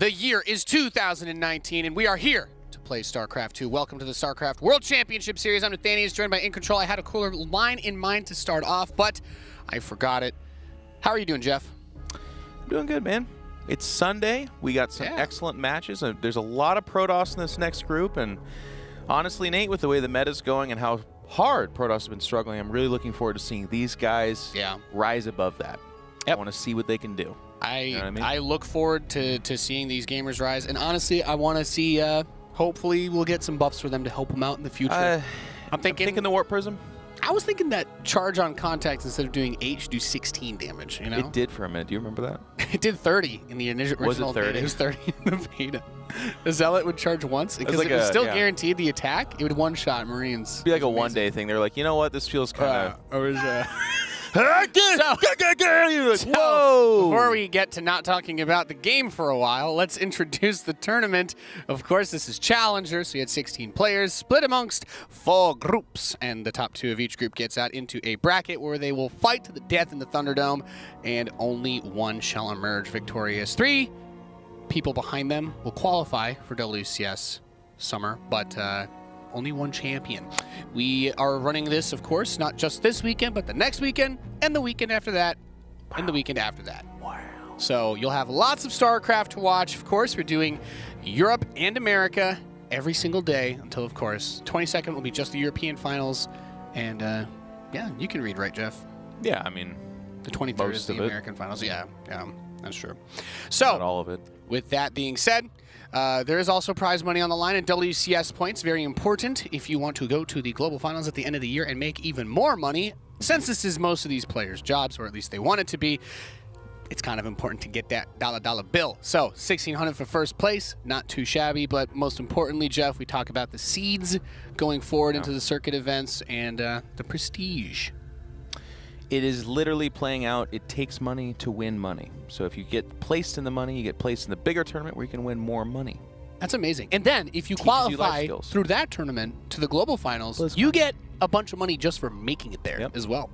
The year is 2019, and we are here to play StarCraft 2. Welcome to the StarCraft World Championship Series. I'm Nathaniel, joined by In Control. I had a cooler line in mind to start off, but I forgot it. How are you doing, Jeff? I'm doing good, man. It's Sunday. We got some excellent matches. There's a lot of Protoss in this next group, and honestly, Nate, with the way the meta's going and how hard Protoss has been struggling, I'm really looking forward to seeing these guys rise above that. I want to see what they can do. You know what I mean? I look forward to seeing these gamers rise, and honestly, I want to see, hopefully we'll get some buffs for them to help them out in the future. I'm thinking the Warp Prism. I was thinking that charge on contact, instead of doing 8, should do 16 damage, you know? It did for a minute. Do you remember that? It did 30 in the original Was it 30? beta. It was 30 in the beta. The Zealot would charge once, because it was still guaranteed the attack. It would one-shot Marines. It'd be like a one-day thing. They're like, you know what? This feels kind of... So, before we get to not talking about the game for a while, let's introduce the tournament. Of course, this is Challenger, so you had 16 players split amongst 4 groups, and the top 2 of each group gets out into a bracket where they will fight to the death in the Thunderdome, and only one shall emerge victorious. 3 people behind them will qualify for WCS Summer, but only one champion. We are running this, of course, not just this weekend, but the next weekend, and the weekend after that, and the weekend after that. Wow. So you'll have lots of StarCraft to watch. Of course, we're doing Europe and America every single day until, of course, 22nd will be just the European finals. And, yeah, you can read, right, Jeff? Yeah, I mean, the 23rd is the American finals. Yeah, that's true. So, not all of it. With that being said, there is also prize money on the line and WCS points. Very important if you want to go to the global finals at the end of the year and make even more money. Since this is most of these players' jobs, or at least they want it to be, it's kind of important to get that dollar bill. So, $1,600 for first place, not too shabby. But most importantly, Jeff, we talk about the seeds going forward into the circuit events and the prestige. It is literally playing out. It takes money to win money. So if you get placed in the money, you get placed in the bigger tournament where you can win more money. That's amazing. And then if you qualify through that tournament to the global finals, you get a bunch of money just for making it there as well,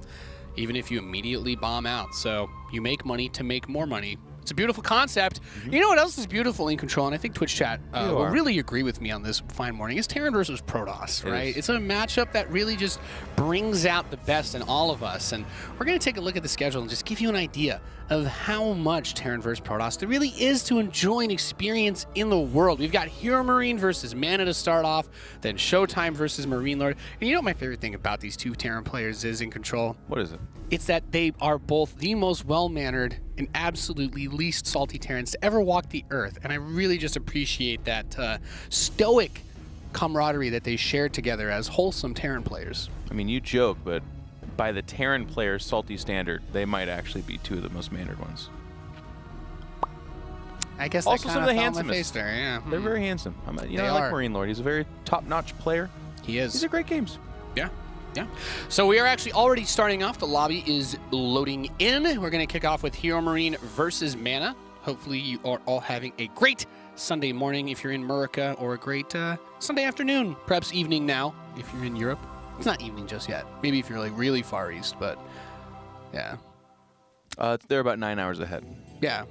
even if you immediately bomb out. So you make money to make more money. It's a beautiful concept. You know what else is beautiful in Control, and I think Twitch chat will really agree with me on this fine morning, is Terran versus Protoss, right? It's a matchup that really just brings out the best in all of us. And we're going to take a look at the schedule and just give you an idea of how much Terran versus Protoss there really is to enjoy and experience in the world. We've got HeroMarine versus MaNa to start off, then Showtime versus Marine Lord. And you know what my favorite thing about these 2 Terran players is in Control? What is it? It's that they are both the most well-mannered and absolutely least salty Terrans to ever walk the earth. And I really just appreciate that stoic camaraderie that they share together as wholesome Terran players. I mean, you joke, but by the Terran player's salty standard, they might actually be 2 of the most mannered ones. I guess also that some of the handsomest. They're very handsome. I like Marine Lord. He's a very top-notch player. He is. These are great games. Yeah. Yeah. So we are actually already starting off. The lobby is loading in. We're going to kick off with HeroMarine versus MaNa. Hopefully you are all having a great Sunday morning if you're in America, or a great Sunday afternoon, perhaps evening now if you're in Europe. It's not evening just yet. Maybe if you're like really far east, but yeah. They're about 9 hours ahead. Yeah.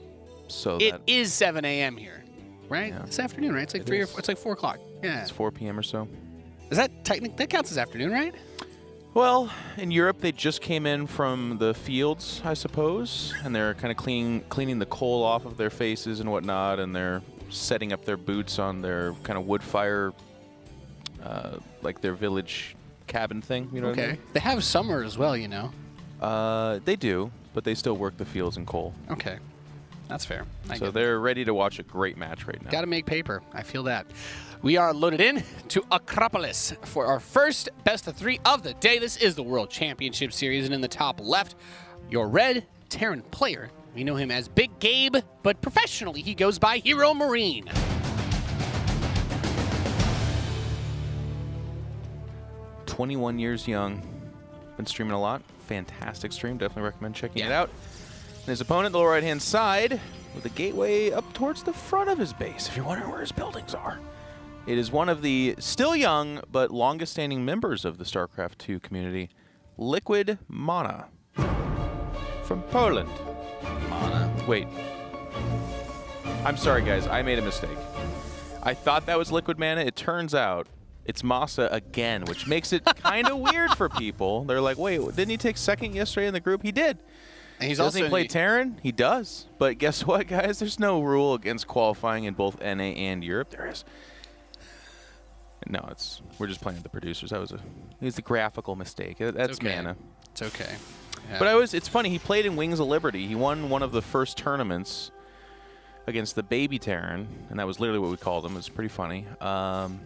So it is 7 a.m. here, right? Yeah. It's afternoon, right? It's like it's like 4 o'clock. Yeah. It's 4 p.m. or so. Is that technically, that counts as afternoon, right? Well, in Europe, they just came in from the fields, I suppose, and they're kind of cleaning the coal off of their faces and whatnot, and they're setting up their boots on their kind of wood fire, like their village cabin thing. You know what I mean? They have summer as well, you know. They do, but they still work the fields and coal. Okay. That's fair. So they're ready to watch a great match right now. Got to make paper. I feel that. We are loaded in to Acropolis for our first best of 3 of the day. This is the World Championship Series, and in the top left, your red Terran player. We know him as Big Gabe, but professionally he goes by HeroMarine. "21 years young. Been streaming a lot. Fantastic stream. Definitely recommend checking it out. And his opponent, the lower right-hand side, with a gateway up towards the front of his base, if you're wondering where his buildings are. It is one of the still young but longest-standing members of the StarCraft 2 community, Liquid MaNa, from Poland. MaNa. Wait. I'm sorry, guys. I made a mistake. I thought that was liquid mana. It turns out it's Masa again, which makes it kind of weird for people. They're like, wait, didn't he take second yesterday in the group? He did. And he's Doesn't also he play Terran? He does. But guess what, guys? There's no rule against qualifying in both NA and Europe. There is. No, we're just playing with the producers. It was a graphical mistake. That's okay. MaNa. It's okay. Yeah. But it's funny. He played in Wings of Liberty. He won one of the first tournaments against the baby Terran, and that was literally what we called him. It's pretty funny. And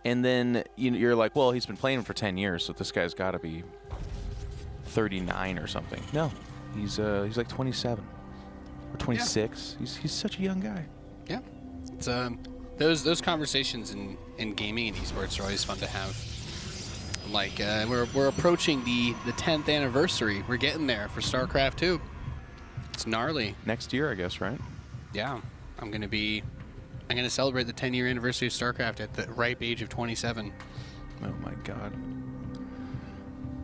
then you're like, well, he's been playing for 10 years, so this guy's got to be 39 or something. No, he's like 27 or 26. Yeah. He's such a young guy. Yeah, it's those conversations in gaming and esports are always fun to have. Like we're approaching the 10th anniversary. We're getting there for StarCraft 2. It's gnarly. Next year, I guess, right? Yeah, I'm gonna celebrate the 10-year anniversary of StarCraft at the ripe age of 27. Oh my God.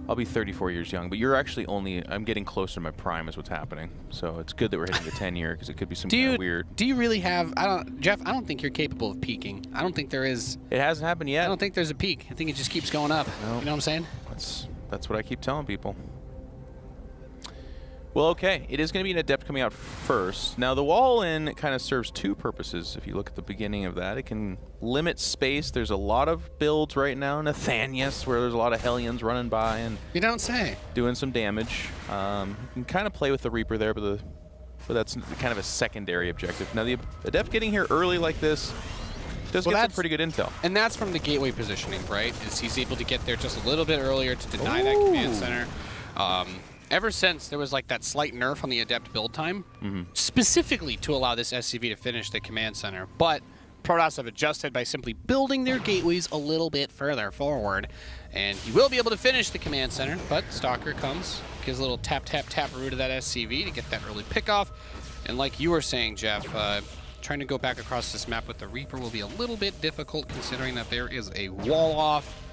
I'll be 34 years young, but you're actually I'm getting closer to my prime is what's happening. So it's good that we're hitting the 10-year because it could be some kind of weird. Do you really have, Jeff, I don't think you're capable of peaking. I don't think there is. It hasn't happened yet. I don't think there's a peak. I think it just keeps going up. No. You know what I'm saying? That's what I keep telling people. Well, okay, it is going to be an Adept coming out first. Now, the wall-in kind of serves two purposes. If you look at the beginning of that, it can limit space. There's a lot of builds right now, Nathanias, where there's a lot of Hellions running by and you don't say doing some damage. You can kind of play with the Reaper there, but that's kind of a secondary objective. Now, the Adept getting here early like this does get some pretty good intel. And that's from the gateway positioning, right? Is he's able to get there just a little bit earlier to deny that command center. Ever since there was like that slight nerf on the Adept build time, specifically to allow this SCV to finish the command center. But Protoss have adjusted by simply building their gateways a little bit further forward. And he will be able to finish the command center, but Stalker comes, gives a little tap, tap, tap root of that SCV to get that early pickoff. And like you were saying, Jeff, trying to go back across this map with the Reaper will be a little bit difficult considering that there is a wall off.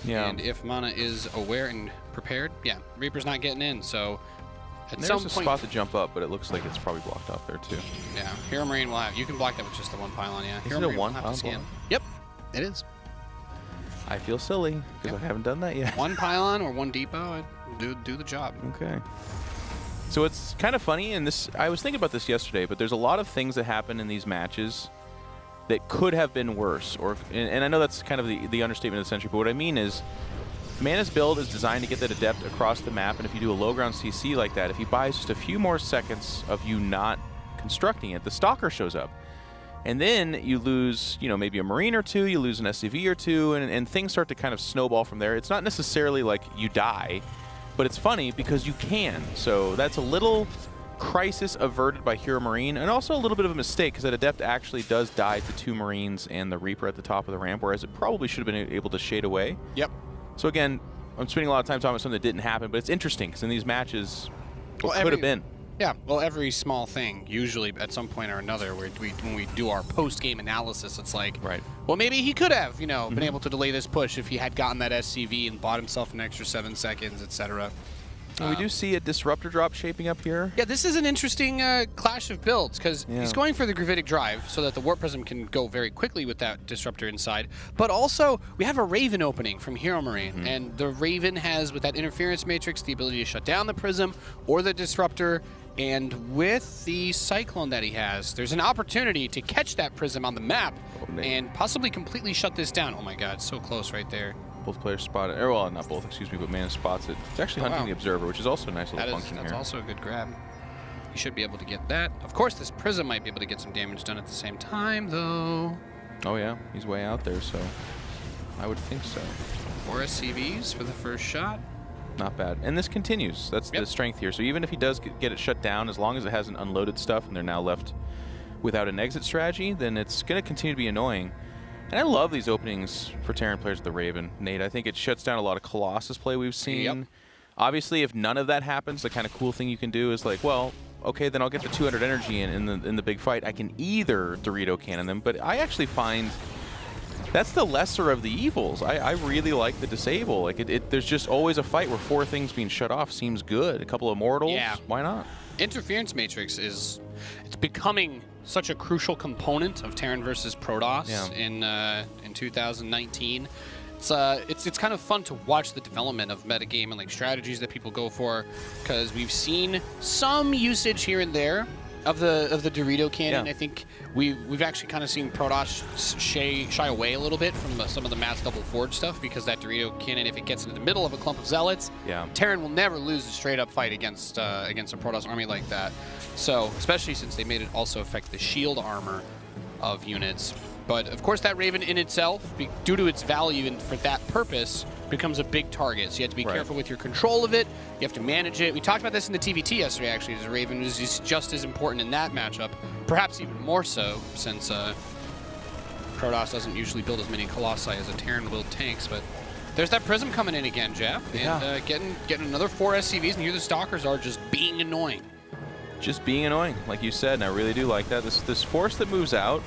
Yeah. And if MaNa is aware and prepared, yeah, Reaper's not getting in, so at There's some a point... spot to jump up, but it looks like it's probably blocked off there too. Yeah, HeroMarine will have... You can block that with just the one pylon, yeah. Is it a one pylon? Yep, it is. I feel silly, because I haven't done that yet. One pylon or one depot, do the job. Okay. So it's kind of funny, and I was thinking about this yesterday, but there's a lot of things that happen in these matches that could have been worse. And I know that's kind of the understatement of the century, but what I mean is MaNa's build is designed to get that Adept across the map, and if you do a low ground CC like that, if he buys just a few more seconds of you not constructing it, the Stalker shows up. And then you lose, maybe a Marine or two, you lose an SCV or two, and things start to kind of snowball from there. It's not necessarily like you die, but it's funny because you can. So that's a little crisis averted by HeroMarine, and also a little bit of a mistake because that Adept actually does die to 2 Marines and the Reaper at the top of the ramp, whereas it probably should have been able to shade away. Yep. So again, I'm spending a lot of time talking about something that didn't happen, but it's interesting because in these matches, what could have been. Yeah, well, every small thing, usually at some point or another, when we do our post-game analysis, it's like, right. Well, maybe he could have, been able to delay this push if he had gotten that SCV and bought himself an extra 7 seconds, etc. We do see a Disruptor drop shaping up here. Yeah, this is an interesting clash of builds because he's going for the Gravitic Drive so that the Warp Prism can go very quickly with that Disruptor inside. But also, we have a Raven opening from HeroMarine, and the Raven has, with that Interference Matrix, the ability to shut down the Prism or the Disruptor. And with the Cyclone that he has, there's an opportunity to catch that Prism on the map and possibly completely shut this down. Oh my God, so close right there. Both players spot it. Or, well, not both, excuse me, but MaNa spots it. It's actually hunting the Observer, which is also a nice little function here. That's also a good grab. You should be able to get that. Of course, this Prism might be able to get some damage done at the same time, though. Oh, yeah. He's way out there, so I would think so. 4 SCVs for the first shot. Not bad. And this continues. That's the strength here. So even if he does get it shut down, as long as it hasn't unloaded stuff and they're now left without an exit strategy, then it's going to continue to be annoying. And I love these openings for Terran players with the Raven, Nate. I think it shuts down a lot of Colossus play we've seen. Yep. Obviously, if none of that happens, the kind of cool thing you can do is like, well, okay, then I'll get the 200 energy in the big fight. I can either Dorito cannon them, but I actually find that's the lesser of the evils. I really like the disable. Like there's just always a fight where 4 things being shut off seems good. A couple of mortals, why not? Interference Matrix is It's becoming such a crucial component of Terran versus Protoss in 2019. It's kind of fun to watch the development of metagame and like strategies that people go for, because we've seen some usage here and there of the Dorito cannon. I think we've actually kind of seen Protoss shy away a little bit from some of the mass double forge stuff, because that Dorito cannon, if it gets into the middle of a clump of zealots, Terran will never lose a straight up fight against a Protoss army like that. So especially since they made it also affect the shield armor of units. But of course that Raven in itself, due to its value and for that purpose, becomes a big target. So you have to be careful with your control of it. You have to manage it. We talked about this in the TvT yesterday, actually, as Raven is just as important in that matchup. Perhaps even more so, since Protoss doesn't usually build as many Colossi as a Terran will build tanks. But there's that Prism coming in again, Jeff. And getting another 4 SCVs, and here the Stalkers are just being annoying. Just being annoying, like you said, and I really do like that. This force that moves out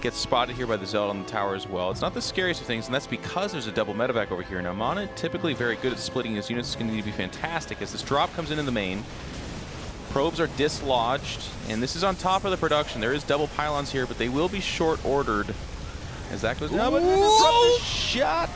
gets spotted here by the Zealot on the tower as well. It's not the scariest of things, and that's because there's a double medevac over here. Now, MaNa, typically very good at splitting his units, is going to need to be fantastic as this drop comes in the main. Probes are dislodged, and this is on top of the production. There is double pylons here, but they will be short-ordered as that goes down. But the shot.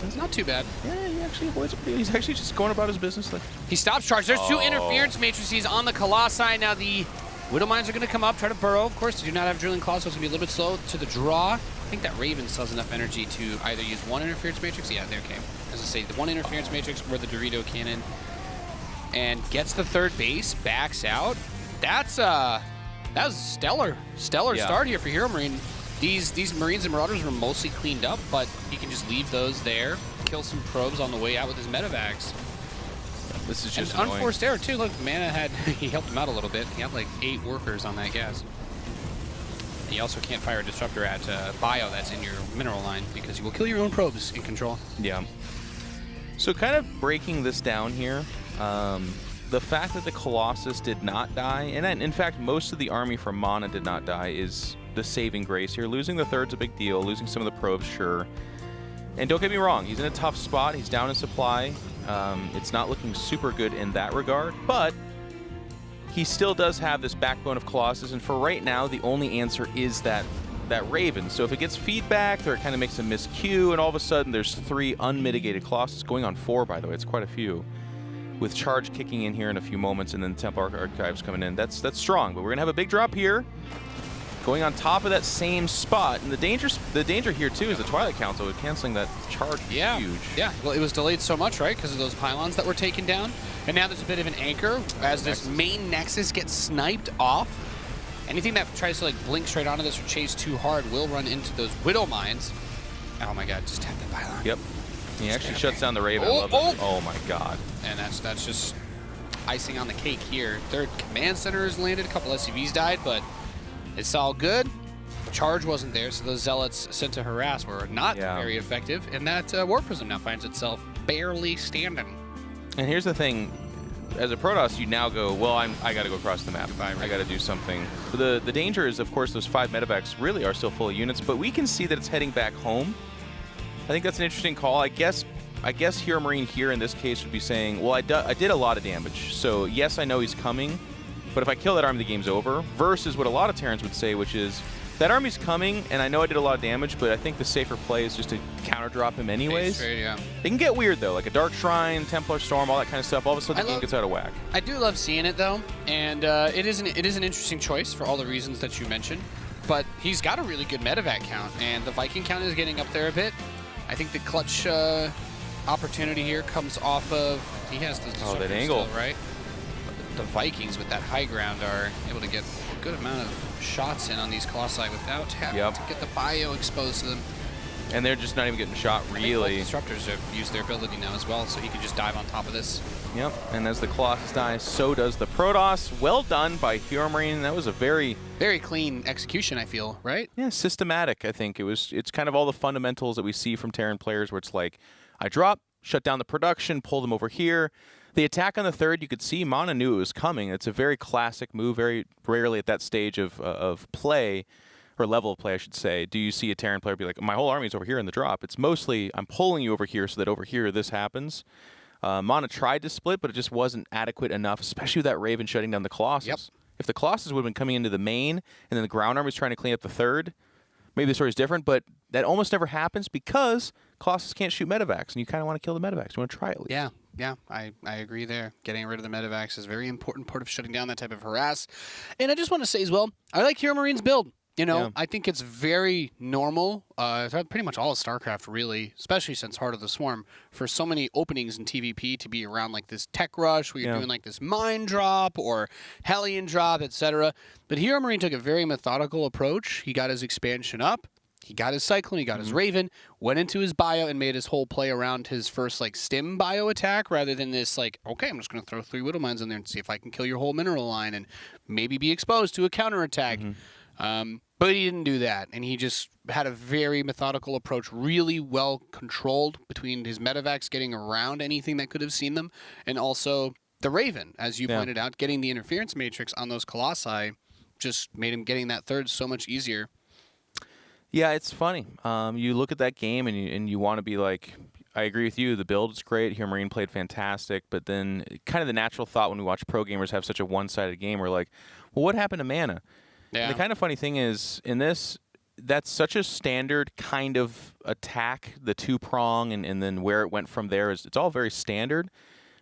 It's not too bad. Yeah, he actually avoids it. He's actually just going about his business. He stops charge. There's 2 interference matrices on the Colossi. Now the Widow Mines are going to come up, try to burrow. Of course, they do not have Drilling Claws, so it's going to be a little bit slow to the draw. I think that Raven still has enough energy to either use 1 interference matrix. Yeah, they're okay. As I say, the 1 interference matrix or the Dorito cannon. And gets the 3rd base, backs out. That was stellar start here for HeroMarine. These Marines and Marauders were mostly cleaned up, but he can just leave those there, kill some probes on the way out with his medevacs. This is just an unforced error too. Look, MaNa he helped him out a little bit. He had like 8 workers on that gas. And you also can't fire a disruptor at bio that's in your mineral line, because you will kill your own probes in control. Yeah. So kind of breaking this down here, the fact that the Colossus did not die, and in fact most of the army from MaNa did not die, is the saving grace here. Losing the 3rd's a big deal. Losing some of the probes, sure. And don't get me wrong, he's in a tough spot. He's down in supply. It's not looking super good in that regard, but he still does have this backbone of Colossus, and for right now, the only answer is that Raven. So if it gets feedback, or it kind of makes a miscue, and all of a sudden there's 3 unmitigated Colossus, going on 4, by the way, it's quite a few, with charge kicking in here in a few moments, and then Templar Archives coming in. That's strong, but we're gonna have a big drop here, going on top of that same spot. And the danger here too is the Twilight Council canceling that charge. Huge. Yeah, well, it was delayed so much, right, because of those pylons that were taken down. And now there's a bit of an anchor as this main Nexus gets sniped off. Anything that tries to like blink straight onto this or chase too hard will run into those Widow Mines. Oh my god, just tap that pylon. Yep. He actually shuts down the Raven. I love it. Oh my god. And that's just icing on the cake here. 3rd command center has landed, a couple SCVs died, but it's all good. Charge wasn't there, so those Zealots sent to harass were not very effective, and that War Prism now finds itself barely standing. And here's the thing. As a Protoss, you now go, well, I got to go across the map. I got to do something. But the danger is, of course, those 5 medevacs really are still full of units, but we can see that it's heading back home. I think that's an interesting call. I guess HeroMarine here in this case would be saying, well, I did a lot of damage, so yes, I know he's coming, but if I kill that army, the game's over, versus what a lot of Terrans would say, which is, that army's coming, and I know I did a lot of damage, but I think the safer play is just to counter-drop him anyways. Straight, yeah. They can get weird, though, like a Dark Shrine, Templar Storm, all that kind of stuff. All of a sudden, the game gets out of whack. I do love seeing it, though, and it is an interesting choice for all the reasons that you mentioned, but he's got a really good medevac count, and the Viking count is getting up there a bit. I think the clutch opportunity here comes off of, he has the that angle, still, right? The Vikings with that high ground are able to get a good amount of shots in on these Colossi without having to get the bio exposed to them. And they're just not even getting shot, really. Disruptors have used their ability now as well, so he can just dive on top of this. Yep, and as the Colossus dies, so does the Protoss. Well done by HeroMarine. That was a very clean execution, I feel, right? Yeah, systematic, I think. It's kind of all the fundamentals that we see from Terran players, where it's like, I drop, shut down the production, pull them over here. The attack on the 3rd, you could see MaNa knew it was coming. It's a very classic move. Very rarely at that stage of play, or level of play, I should say, do you see a Terran player be like, my whole army's over here in the drop. It's mostly, I'm pulling you over here so that over here this happens. MaNa tried to split, but it just wasn't adequate enough, especially with that Raven shutting down the Colossus. Yep. If the Colossus would have been coming into the main, and then the ground army was trying to clean up the third, maybe the story's different, but that almost never happens because Colossus can't shoot medevacs, and you kind of want to kill the medevacs. You want to try at least. Yeah, I agree there. Getting rid of the medevacs is a very important part of shutting down that type of harass. And I just want to say as well, I like HeroMarine's build. You know, I think it's very normal, pretty much all of StarCraft really, especially since Heart of the Swarm, for so many openings in TvP to be around like this tech rush where you're doing like this mine drop or Hellion drop, etc. But HeroMarine took a very methodical approach. He got his expansion up. He got his Cyclone, he got his Raven, went into his bio and made his whole play around his first like stim bio attack rather than this like, okay, I'm just going to throw 3 Widow Mines in there and see if I can kill your whole mineral line and maybe be exposed to a counterattack. But he didn't do that, and he just had a very methodical approach, really well controlled between his medevacs getting around anything that could have seen them, and also the Raven, as you pointed out, getting the interference matrix on those Colossi just made him getting that third so much easier. Yeah, it's funny. You look at that game, and you want to be like, I agree with you. The build is great. HeroMarine played fantastic, but then kind of the natural thought when we watch pro gamers have such a one-sided game, we're like, well, what happened to MaNa? Yeah. And the kind of funny thing is, in this, that's such a standard kind of attack, the 2-prong, and then where it went from there, it's all very standard,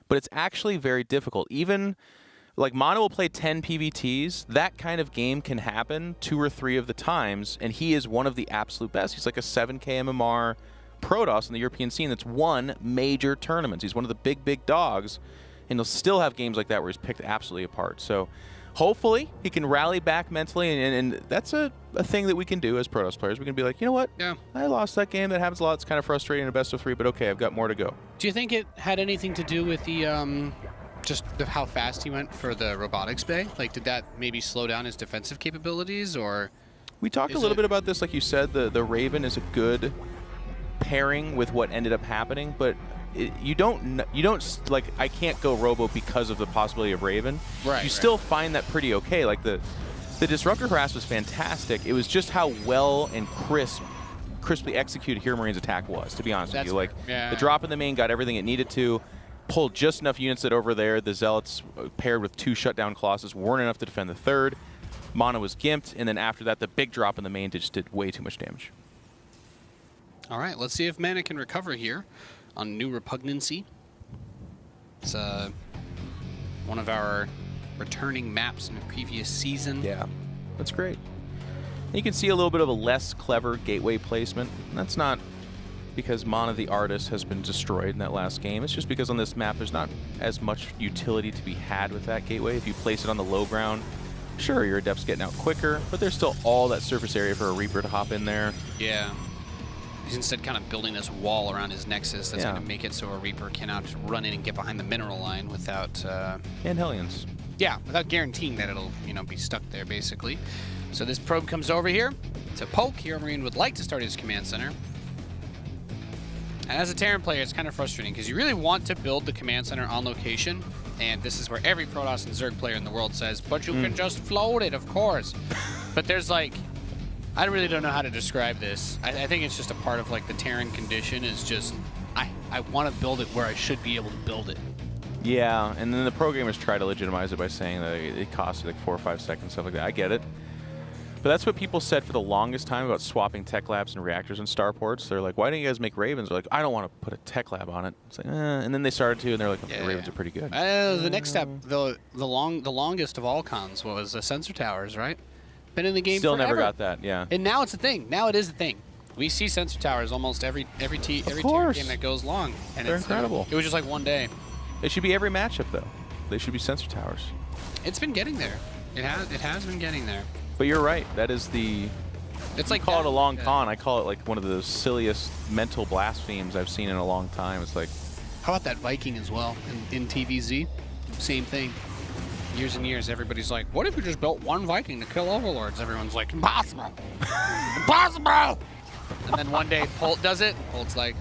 but it's actually very difficult. Even, like, MaNa will play 10 PvTs. That kind of game can happen 2 or 3 of the times, and he is one of the absolute best. He's like a 7K MMR Protoss in the European scene that's won major tournaments. He's one of the big dogs, and he'll still have games like that where he's picked absolutely apart. So hopefully he can rally back mentally, and that's a thing that we can do as Protoss players. We can be like, you know what? Yeah, I lost that game. That happens a lot. It's kind of frustrating in a best of 3, but okay, I've got more to go. Do you think it had anything to do with the just how fast he went for the robotics bay? Like, did that maybe slow down his defensive capabilities, or? We talked a little bit about this, like you said. The Raven is a good pairing with what ended up happening, but you don't like, I can't go Robo because of the possibility of Raven. Right. You still find that pretty okay. Like the Disruptor Harass was fantastic. It was just how well and crisply executed HeroMarine's attack was, to be honest with you. Like the drop in the main got everything it needed to, pulled just enough units that over there. The Zealots paired with 2 shutdown Colossus weren't enough to defend the third. MaNa was gimped, and then after that, the big drop in the main just did way too much damage. All right, let's see if MaNa can recover here on New Repugnancy. It's one of our returning maps in the previous season. Yeah, that's great. You can see a little bit of a less clever gateway placement. That's not because MaNa the artist has been destroyed in that last game. It's just because on this map there's not as much utility to be had with that gateway. If you place it on the low ground, sure, your Adept's getting out quicker, but there's still all that surface area for a Reaper to hop in there. Yeah. He's instead kind of building this wall around his Nexus that's going to make it so a Reaper cannot run in and get behind the mineral line without... and Hellions. Yeah, without guaranteeing that it'll, be stuck there, basically. So this probe comes over here to poke. HeroMarine would like to start his command center. And as a Terran player, it's kind of frustrating because you really want to build the command center on location. And this is where every Protoss and Zerg player in the world says, but you can just float it, of course. But there's like... I really don't know how to describe this. I think it's just a part of like the Terran condition is just, I want to build it where I should be able to build it. Yeah, and then the programmers try to legitimize it by saying that it costs you like 4 or 5 seconds, stuff like that. I get it. But that's what people said for the longest time about swapping tech labs and reactors and starports. They're like, why don't you guys make Ravens? They're like, I don't want to put a tech lab on it. It's like, and then they started to, and they're like, okay, the Ravens are pretty good. The next step, the longest of all cons was the sensor towers, right? Been in the game Still forever. Never got that, yeah. And now it's a thing. Now it is a thing. We see sensor towers almost every tier game that goes long. And they're incredible. It was just like one day. It should be every matchup, though. They should be sensor towers. It's been getting there. It has been getting there. But you're right. That is the... It's like call it a long con. I call it like one of the silliest mental blasphemes I've seen in a long time. It's like... How about that Viking as well in TVZ? Same thing. Years and years, everybody's like, what if we just built one Viking to kill overlords? Everyone's like, impossible! Impossible! And then one day, Polt does it. Polt's like,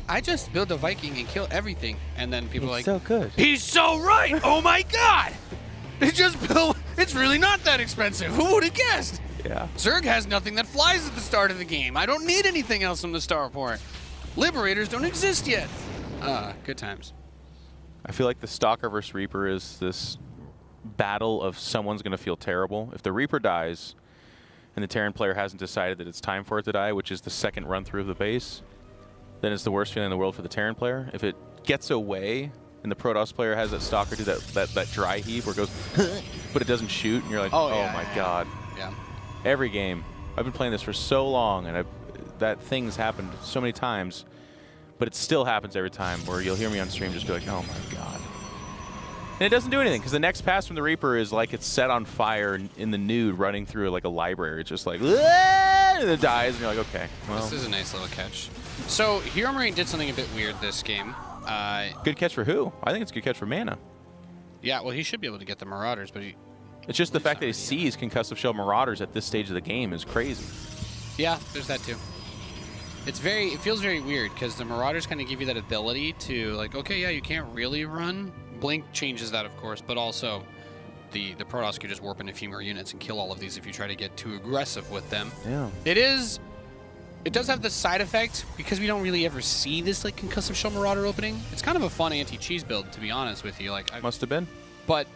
I just built a Viking and kill everything. And then people are like, so good. He's so right! Oh my god! It's really not that expensive. Who would have guessed? Yeah. Zerg has nothing that flies at the start of the game. I don't need anything else from the starport. Liberators don't exist yet. Good times. I feel like the Stalker vs. Reaper is this battle of someone's going to feel terrible. If the Reaper dies and the Terran player hasn't decided that it's time for it to die, which is the second run through of the base, then it's the worst feeling in the world for the Terran player. If it gets away and the Protoss player has that Stalker do that dry heave where it goes, but it doesn't shoot, and you're like, oh my God. Yeah. Every game. I've been playing this for so long, and that thing's happened so many times, but it still happens every time where you'll hear me on stream just be like, oh my God. And it doesn't do anything, because the next pass from the Reaper is like it's set on fire in the nude running through like a library. It's just like, and it dies, and you're like, okay. Well. This is a nice little catch. So HeroMarine did something a bit weird this game. Good catch for who? I think it's a good catch for MaNa. Yeah, well, he should be able to get the Marauders, but it's just the fact that he sees Concussive Shell Marauders at this stage of the game is crazy. Yeah, there's that too. It feels very weird, because the Marauders kind of give you that ability to, like, okay, yeah, you can't really run. Blink changes that, of course, but also the Protoss could just warp into a few more units and kill all of these if you try to get too aggressive with them. Yeah. It does have the side effect, because we don't really ever see this like Concussive Shell Marauder opening. It's kind of a fun anti-cheese build, to be honest with you. Like, must have been. But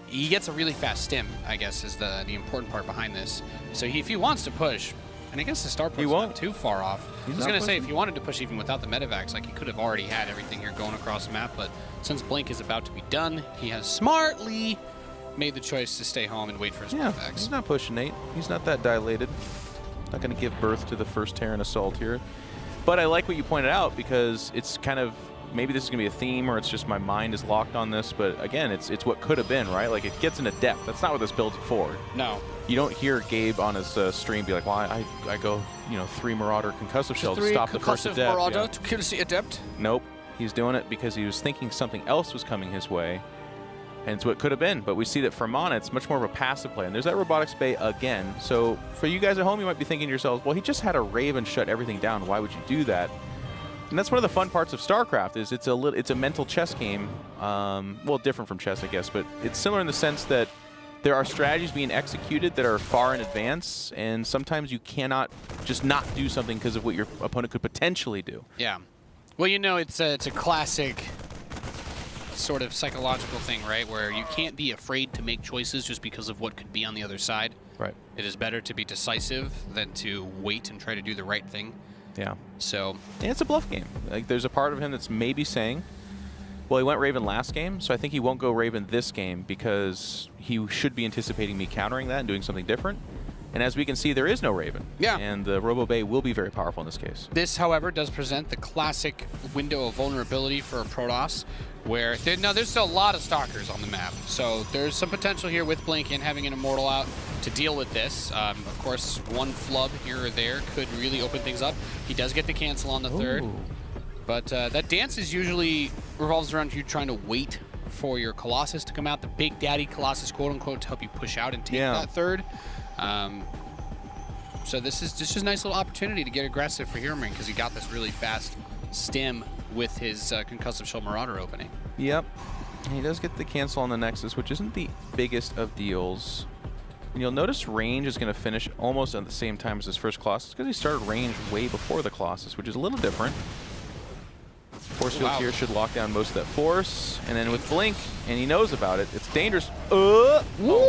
he gets a really fast stim, I guess, is the important part behind this. So if he wants to push, and I guess the starport's not too far off. I was going to say, if he wanted to push even without the medevacs, like, he could have already had everything here going across the map, but since Blink is about to be done, he has smartly made the choice to stay home and wait for his medevacs. He's not pushing, Nate. He's not that dilated. Not going to give birth to the first Terran assault here. But I like what you pointed out, because it's kind of, maybe this is going to be a theme, or it's just my mind is locked on this, but again, it's what could have been, right? Like, it gets into depth. That's not what this build's for. No. You don't hear Gabe on his stream be like, well, I go, 3 Marauder Concussive Shells to stop the first Adept. Marauder to kill the Adept? Nope. He's doing it because he was thinking something else was coming his way, and it's what could have been. But we see that for MaNa, it's much more of a passive play. And there's that Robotics Bay again. So for you guys at home, you might be thinking to yourselves, well, he just had a Raven shut everything down. Why would you do that? And that's one of the fun parts of StarCraft, is it's a mental chess game. Well, different from chess, I guess, but it's similar in the sense that there are strategies being executed that are far in advance, and sometimes you cannot just not do something because of what your opponent could potentially do. Yeah. Well, it's a classic sort of psychological thing, right? Where you can't be afraid to make choices just because of what could be on the other side. Right. It is better to be decisive than to wait and try to do the right thing. Yeah. So. And it's a bluff game. Like, there's a part of him that's maybe saying, well, he went Raven last game, so I think he won't go Raven this game because he should be anticipating me countering that and doing something different. And as we can see, there is no Raven. Yeah. And the Robo Bay will be very powerful in this case. This, however, does present the classic window of vulnerability for a Protoss, where there's still a lot of Stalkers on the map. So there's some potential here with Blink and having an Immortal out to deal with this. Of course, one flub here or there could really open things up. He does get the cancel on the third. But that dance is usually revolves around you trying to wait for your Colossus to come out, the Big Daddy Colossus, quote unquote, to help you push out and take that third. So this is just a nice little opportunity to get aggressive for HeroMarine, because he got this really fast stim with his Concussive Shell Marauder opening. Yep. And he does get the cancel on the Nexus, which isn't the biggest of deals. And you'll notice range is going to finish almost at the same time as his first Colossus, because he started range way before the Colossus, which is a little different. Force field here should lock down most of that force. And then with Blink, and he knows about it, it's dangerous. Oh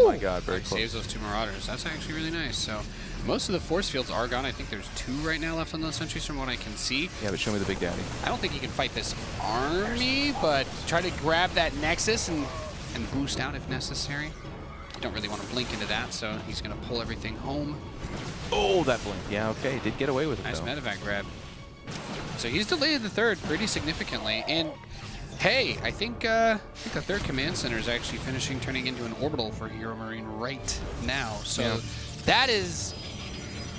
my God, very close. Saves those 2 Marauders. That's actually really nice. So most of the force fields are gone. I think there's 2 right now left on those sentries from what I can see. Yeah, but show me the Big Daddy. I don't think he can fight this army, but try to grab that Nexus and boost out if necessary. You don't really want to blink into that, so he's going to pull everything home. Oh, that Blink. Yeah, okay. Did get away with it, nice though. medevac grab. So he's delayed the third pretty significantly. And hey, I think the third command center is actually turning into an orbital for HeroMarine right now. So that is,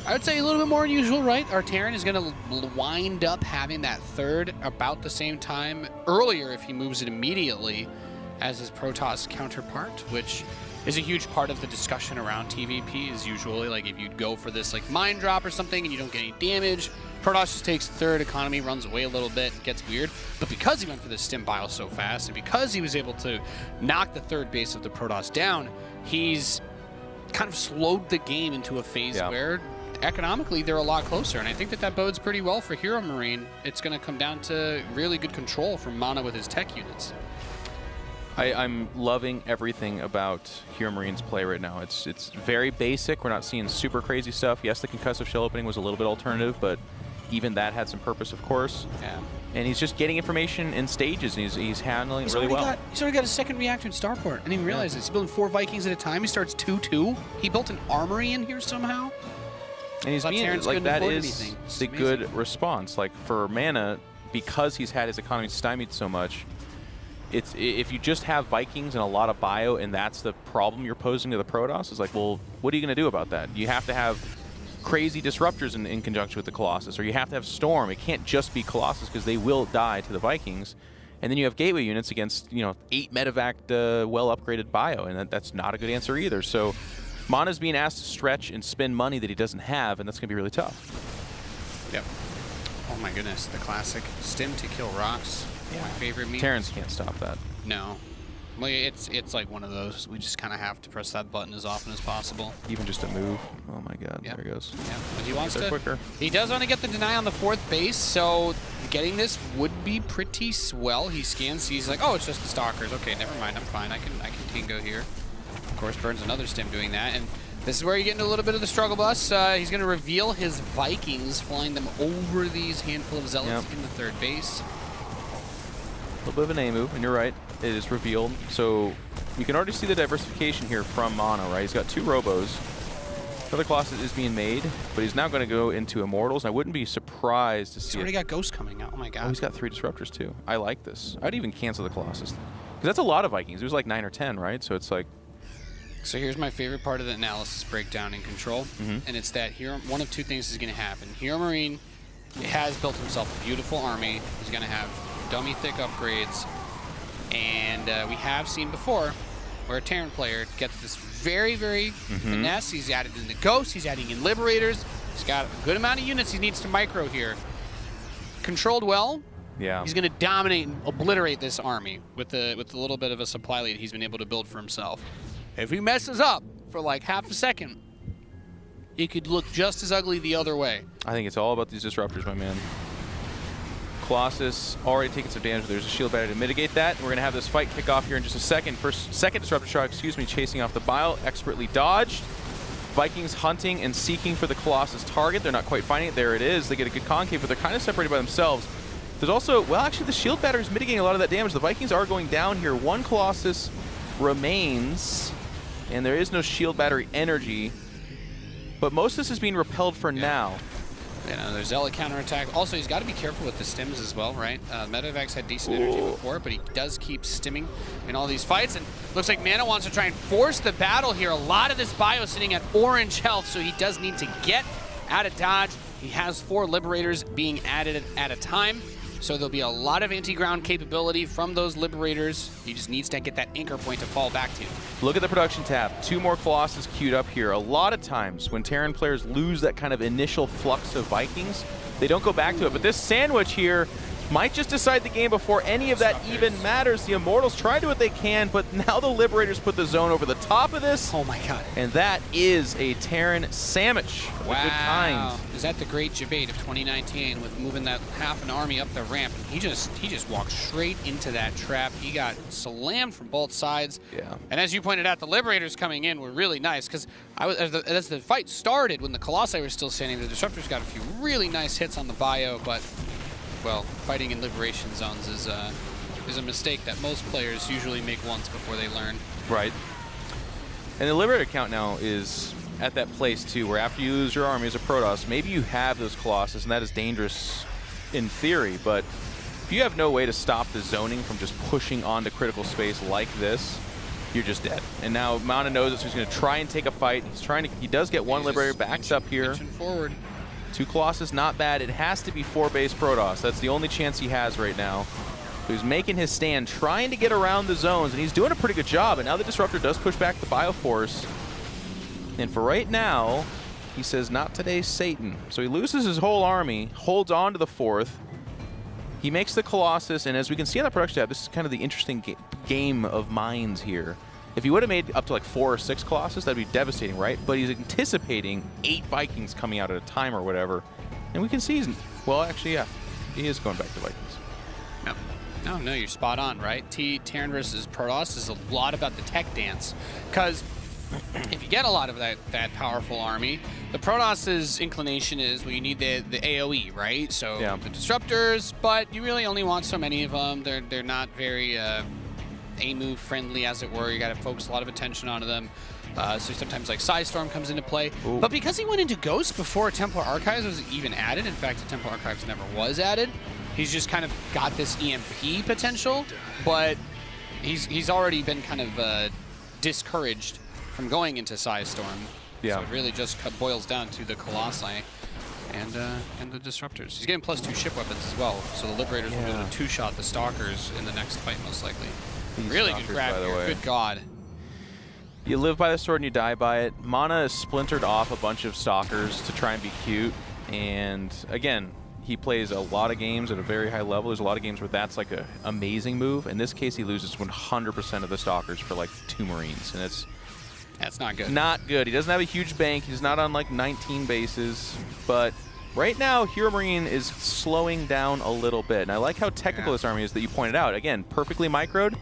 I would say, a little bit more unusual, right? Our Terran is going to wind up having that third about the same time earlier if he moves it immediately as his Protoss counterpart, which is a huge part of the discussion around TVP. Is usually like if you'd go for this like mine drop or something and you don't get any damage, Protoss just takes third, economy runs away a little bit, it gets weird. But because he went for the stim bile so fast, and because he was able to knock the third base of the Protoss down, he's kind of slowed the game into a phase where economically they're a lot closer. And I think that bodes pretty well for HeroMarine. It's going to come down to really good control from MaNa with his tech units. I'm loving everything about HeroMarine's play right now. It's very basic. We're not seeing super crazy stuff. Yes, the concussive shell opening was a little bit alternative, but even that had some purpose, of course. Yeah. And he's just getting information in stages, and he's handling it really well. He's already got a second reactor in Starport. I didn't even realize this. He's building 4 Vikings at a time. He starts 2-2. He built an armory in here somehow. And he's being like, that is the good response. Like for MaNa, because he's had his economy stymied so much, if you just have Vikings and a lot of bio and that's the problem you're posing to the Protoss, it's like, well, what are you going to do about that? You have to have crazy disruptors in conjunction with the Colossus, or you have to have Storm. It can't just be Colossus because they will die to the Vikings. And then you have gateway units against, 8 medevac well-upgraded bio, and that's not a good answer either. So MaNa's being asked to stretch and spend money that he doesn't have, and that's going to be really tough. Yep. Oh my goodness, the classic stim to kill rocks. Yeah. My favorite meme. Terrans can't stop that. No. Well, it's like one of those. We just kind of have to press that button as often as possible. Even just a move. Oh my God, yep. There he goes. Yeah, but he wants to. Quicker. He does want to get the deny on the 4th base, so getting this would be pretty swell. He scans, he's like, oh, it's just the Stalkers. Okay, never mind, I'm fine. I can tango here. Of course, burns another stim doing that, and this is where you get into a little bit of the struggle bus. He's going to reveal his Vikings, flying them over these handful of Zealots in the 3rd base. A little bit of an A move, and you're right. It is revealed. So you can already see the diversification here from MaNa, right? He's got 2 Robos. Another Colossus is being made, but he's now going to go into Immortals. And I wouldn't be surprised to see. He's already got Ghosts coming out. Oh my God. Oh, he's got 3 Disruptors too. I like this. I'd even cancel the Colossus. Because that's a lot of Vikings. It was like 9 or 10, right? So it's like. So here's my favorite part of the analysis breakdown and control. And it's that here, one of 2 things is going to happen. HeroMarine has built himself a beautiful army. He's going to have dummy thick upgrades. And we have seen before where a Terran player gets this very, very finesse. He's added in the Ghosts, he's adding in Liberators. He's got a good amount of units he needs to micro here. Controlled well, he's going to dominate and obliterate this army with the little bit of a supply lead he's been able to build for himself. If he messes up for like half a second, it could look just as ugly the other way. I think it's all about these Disruptors, my man. Colossus already taking some damage. There's a shield battery to mitigate that. We're going to have this fight kick off here in just a second. Second Disruptor shot, chasing off the bile, expertly dodged. Vikings hunting and seeking for the Colossus target. They're not quite finding it. There it is. They get a good concave, but they're kind of separated by themselves. There's also, well, actually, the shield battery is mitigating a lot of that damage. The Vikings are going down here. 1 Colossus remains, and there is no shield battery energy. But most of this is being repelled for now. There's Zealot counterattack. Also, he's got to be careful with the stims as well, right? Medevac's had decent energy before, but he does keep stimming in all these fights. And looks like MaNa wants to try and force the battle here. A lot of this bio sitting at orange health, so he does need to get out of dodge. He has 4 Liberators being added at a time. So there'll be a lot of anti-ground capability from those Liberators. He just needs to get that anchor point to fall back to. Look at the production tab. 2 more Colossus queued up here. A lot of times when Terran players lose that kind of initial flux of Vikings, they don't go back to it. But this sandwich here might just decide the game before any of that even matters. The Immortals try to do what they can, but now the Liberators put the zone over the top of this. Oh my God. And that is a Terran sandwich. Wow. Good kind. Is that the great debate of 2019 with moving that half an army up the ramp? And he just walked straight into that trap. He got slammed from both sides. Yeah. And as you pointed out, the Liberators coming in were really nice because as the fight started, when the Colossi were still standing, the Disruptors got a few really nice hits on the bio, but well, fighting in liberation zones is a mistake that most players usually make once before they learn. Right. And the Liberator count now is at that place too, where after you lose your army as a Protoss, maybe you have those Colossus, and that is dangerous in theory, but if you have no way to stop the zoning from just pushing onto critical space like this, you're just dead. And now MaNa knows it, so he's going to try and take a fight. He does get 1 Liberator, backs up here. Forward. 2 Colossus, not bad. It has to be 4 base Protoss. That's the only chance he has right now. So he's making his stand, trying to get around the zones, and he's doing a pretty good job. And now the Disruptor does push back the Bioforce. And for right now, he says, not today, Satan. So he loses his whole army, holds on to the 4th. He makes the Colossus, and as we can see on the production tab, this is kind of the interesting game of minds here. If he would have made up to like 4 or 6 Colossus, that'd be devastating, right? But he's anticipating 8 Vikings coming out at a time or whatever. And we can see, well, actually, yeah, he is going back to Vikings. Yep. No, you're spot on, right? Terran versus Protoss is a lot about the tech dance. Because if you get a lot of that powerful army, the Protoss's inclination is, well, you need the AoE, right? So the disruptors, but you really only want so many of them. They're not very A-move friendly, as it were. You got to focus a lot of attention onto them. So sometimes like Psystorm comes into play. Ooh. But because he went into Ghost before Templar Archives was even added, in fact, the Templar Archives never was added, he's just kind of got this EMP potential, but he's already been kind of discouraged from going into Psystorm. Yeah. So it really just boils down to the Colossi and the Disruptors. He's getting +2 ship weapons as well, so the Liberators will be able to two-shot the Stalkers in the next fight, most likely. Really good grab here, good God. You live by the sword and you die by it. MaNa has splintered off a bunch of Stalkers to try and be cute, and again, he plays a lot of games at a very high level. There's a lot of games where that's like an amazing move. In this case, he loses 100% of the Stalkers for like 2 Marines, and that's not good. Not good. He doesn't have a huge bank. He's not on like 19 bases, but right now, HeroMarine is slowing down a little bit. And I like how technical this army is that you pointed out. Again, perfectly microed,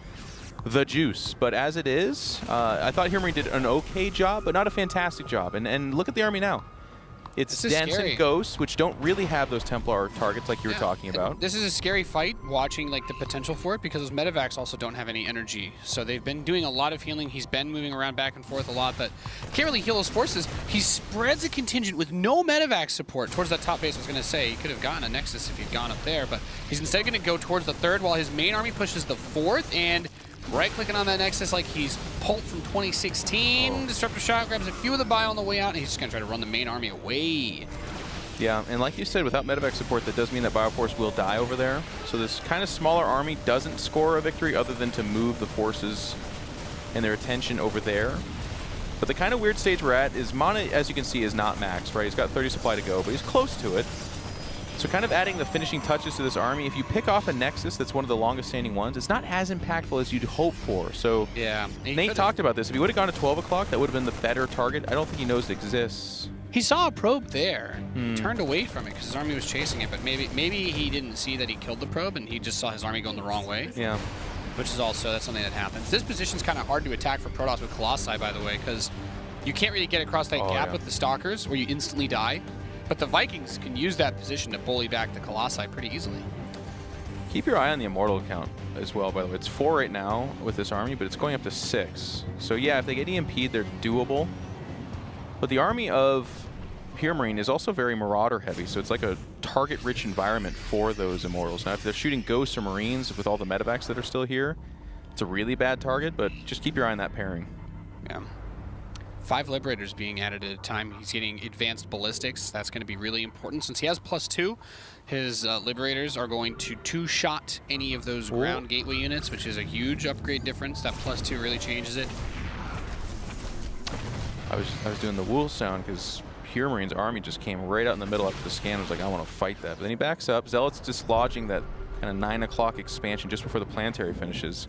the juice. But as it is, I thought HeroMarine did an okay job, but not a fantastic job. And look at the army now. It's dense and ghosts, which don't really have those Templar targets like you were talking about. This is a scary fight, watching like the potential for it, because those medevacs also don't have any energy. So they've been doing a lot of healing. He's been moving around back and forth a lot, but can't really heal his forces. He spreads a contingent with no medevac support towards that top base. I was going to say he could have gotten a Nexus if he'd gone up there, but he's instead going to go towards the 3rd while his main army pushes the 4th, and right-clicking on that Nexus like he's Pult from 2016. Disruptor shot, grabs a few of the bio on the way out, and he's just going to try to run the main army away. Yeah, and like you said, without medevac support, that does mean that Bioforce will die over there. So this kind of smaller army doesn't score a victory other than to move the forces and their attention over there. But the kind of weird stage we're at is MaNa, as you can see, is not maxed, right? He's got 30 supply to go, but he's close to it. So kind of adding the finishing touches to this army, if you pick off a Nexus that's one of the longest standing ones, it's not as impactful as you'd hope for. So yeah, Nate talked about this. If he would have gone to 12 o'clock, that would have been the better target. I don't think he knows it exists. He saw a probe there, turned away from it because his army was chasing it, but maybe he didn't see that he killed the probe and he just saw his army going the wrong way. Yeah. Which is also, that's something that happens. This position's kind of hard to attack for Protoss with Colossi, by the way, because you can't really get across that gap with the Stalkers where you instantly die. But the Vikings can use that position to bully back the Colossi pretty easily. Keep your eye on the Immortal count as well, by the way. It's 4 right now with this army, but it's going up to 6. So yeah, if they get EMP'd, they're doable. But the army of HeroMarine is also very Marauder heavy, so it's like a target-rich environment for those Immortals. Now, if they're shooting Ghosts or Marines with all the medevacs that are still here, it's a really bad target, but just keep your eye on that pairing. Yeah. 5 Liberators being added at a time. He's getting advanced ballistics. That's going to be really important. Since he has +2, his Liberators are going to two-shot any of those ground gateway units, which is a huge upgrade difference. That +2 really changes it. I was doing the wool sound because HeroMarine's army just came right out in the middle after the scan. I was like, I want to fight that. But then he backs up. Zealot's dislodging that kind of 9 o'clock expansion just before the planetary finishes.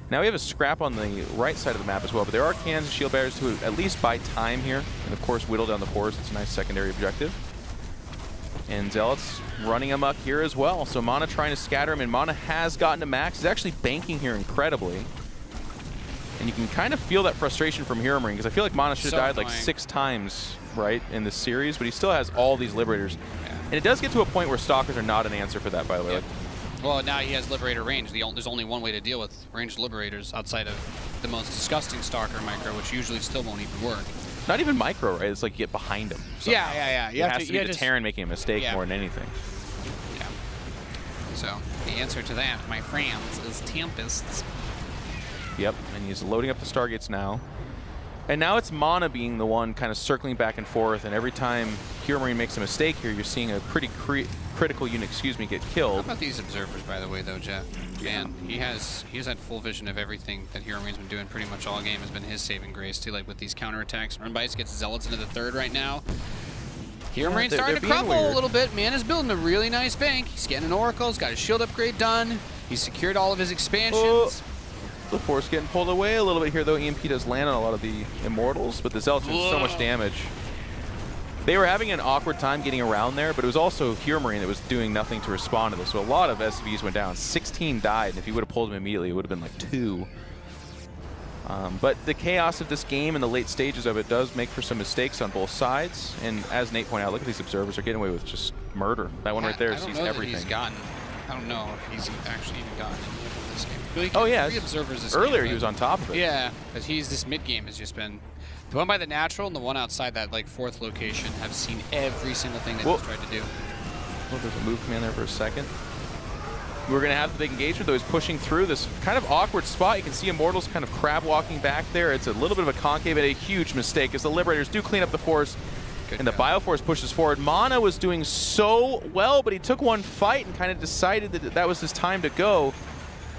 Now we have a scrap on the right side of the map as well, but there are cannons and shield barriers to at least buy time here, and of course whittle down the forest. It's a nice secondary objective. And Zealot's running amok here as well, so MaNa trying to scatter him, and MaNa has gotten to max. He's actually banking here incredibly. And you can kind of feel that frustration from HeroMarine, because I feel like MaNa should have died like 6 times, right, in this series, but he still has all these Liberators. Yeah. And it does get to a point where Stalkers are not an answer for that, by the way. Yep. Well, now he has Liberator range. There's only one way to deal with ranged Liberators outside of the most disgusting Stalker micro, which usually still won't even work. Not even micro, right? It's like you get behind him. Somehow. Yeah. It has to be the Terran making a mistake more than anything. Yeah. So the answer to that, my friends, is Tempests. Yep, and he's loading up the Stargates now. And now it's MaNa being the one kind of circling back and forth, and every time HeroMarine makes a mistake here, you're seeing a pretty critical unit, get killed. How about these observers, by the way, though, Jeff? Man, he has had full vision of everything that HeroMarine's been doing pretty much all game. Has been his saving grace, too, like with these counterattacks. Runbites gets Zealots into the 3rd right now. HeroMarine's starting to crumble a little bit. MaNa's building a really nice bank. He's getting an Oracle, he's got his shield upgrade done. He's secured all of his expansions. The force getting pulled away a little bit here, though. EMP does land on a lot of the Immortals, but the Zealots do so much damage. They were having an awkward time getting around there, but it was also HeroMarine that was doing nothing to respond to this. So a lot of SVs went down. 16 died, and if he would have pulled him immediately, it would have been like 2. But the chaos of this game and the late stages of it does make for some mistakes on both sides. And as Nate pointed out, look at these observers. They're getting away with just murder. That one right there sees everything. I don't know if he's actually even gotten any of this game. Really, oh, yeah. Observers this Earlier game, he was on top of it. Yeah, because this mid-game has just been... The one by the natural and the one outside that like 4th location have seen every single thing that he's tried to do. Well, there's a move command there for a second. We're going to have the big engagement, though. He's pushing through this kind of awkward spot. You can see Immortals kind of crab walking back there. It's a little bit of a concave and a huge mistake as the Liberators do clean up the force. Good and the Bioforce pushes forward. MaNa was doing so well, but he took one fight and kind of decided that that was his time to go.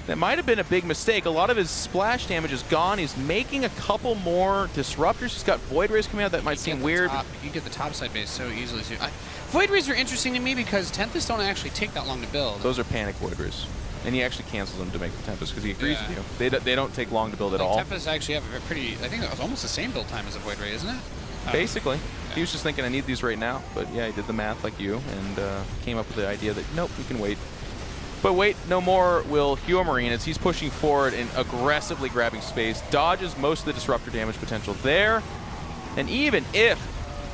That might have been a big mistake. A lot of his splash damage is gone. He's making a couple more disruptors. He's got Void Rays coming out. That might seem weird. You get the top side base so easily, too. Void Rays are interesting to me because Tempests don't actually take that long to build. Those are panic Void Rays. And he actually cancels them to make the Tempest because he agrees with you. They don't take long to build at all. Tempests actually have a pretty, I think it was almost the same build time as a Void Ray, isn't it? Basically. Yeah. He was just thinking, I need these right now. But yeah, he did the math like you and came up with the idea that, nope, we can wait. But wait no more will HeroMarine as he's pushing forward and aggressively grabbing space. Dodges most of the disruptor damage potential there. And even if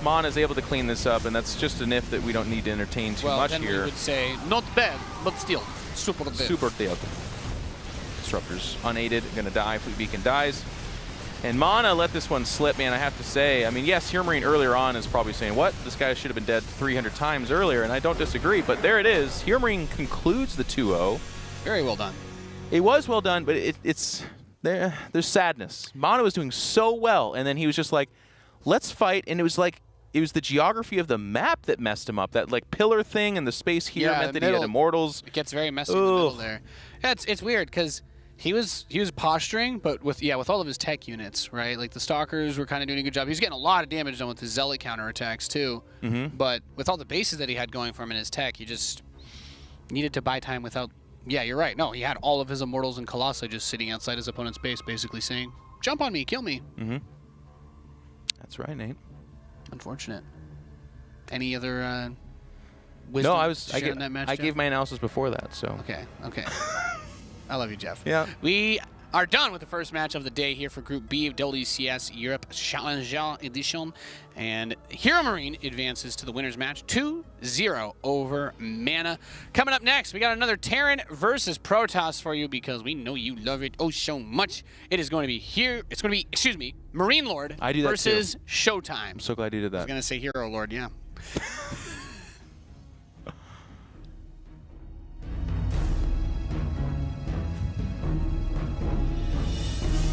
MaNa is able to clean this up, and that's just an if that we don't need to entertain too much then here. We would say, not bad, but still, super bad. Super dead. Disruptors unaided, gonna die. Fleet Beacon dies. And MaNa let this one slip, man, I have to say. I mean, yes, HeroMarine earlier on is probably saying, what? This guy should have been dead 300 times earlier, and I don't disagree, but there it is. HeroMarine concludes the 2-0. Very well done. It was well done, but there's sadness. MaNa was doing so well, and then he was just like, let's fight, and it was like, it was the geography of the map that messed him up. That like pillar thing and the space here meant that he had Immortals. It gets very messy in the middle there. Yeah, it's weird because he was posturing, but with all of his tech units, right? Like the Stalkers were kind of doing a good job. He was getting a lot of damage done with his Zealot counterattacks too. But with all the bases that he had going for him in his tech, he just needed to buy time without. Yeah, you're right. No, he had all of his Immortals and Colossi just sitting outside his opponent's base, basically saying, "Jump on me, kill me." That's right, Nate. Unfortunate. Any other wisdom? No, I gave my analysis before that, so. Okay. I love you, Jeff. Yeah. We are done with the first match of the day here for Group B of WCS Europe Challenger Edition. And HeroMarine advances to the winner's match 2-0 over MaNa. Coming up next, we got another Terran versus Protoss for you because we know you love it oh so much. It is going to be Marine Lord I do that versus too. Showtime. I'm so glad you did that. I was going to say Hero Lord, yeah.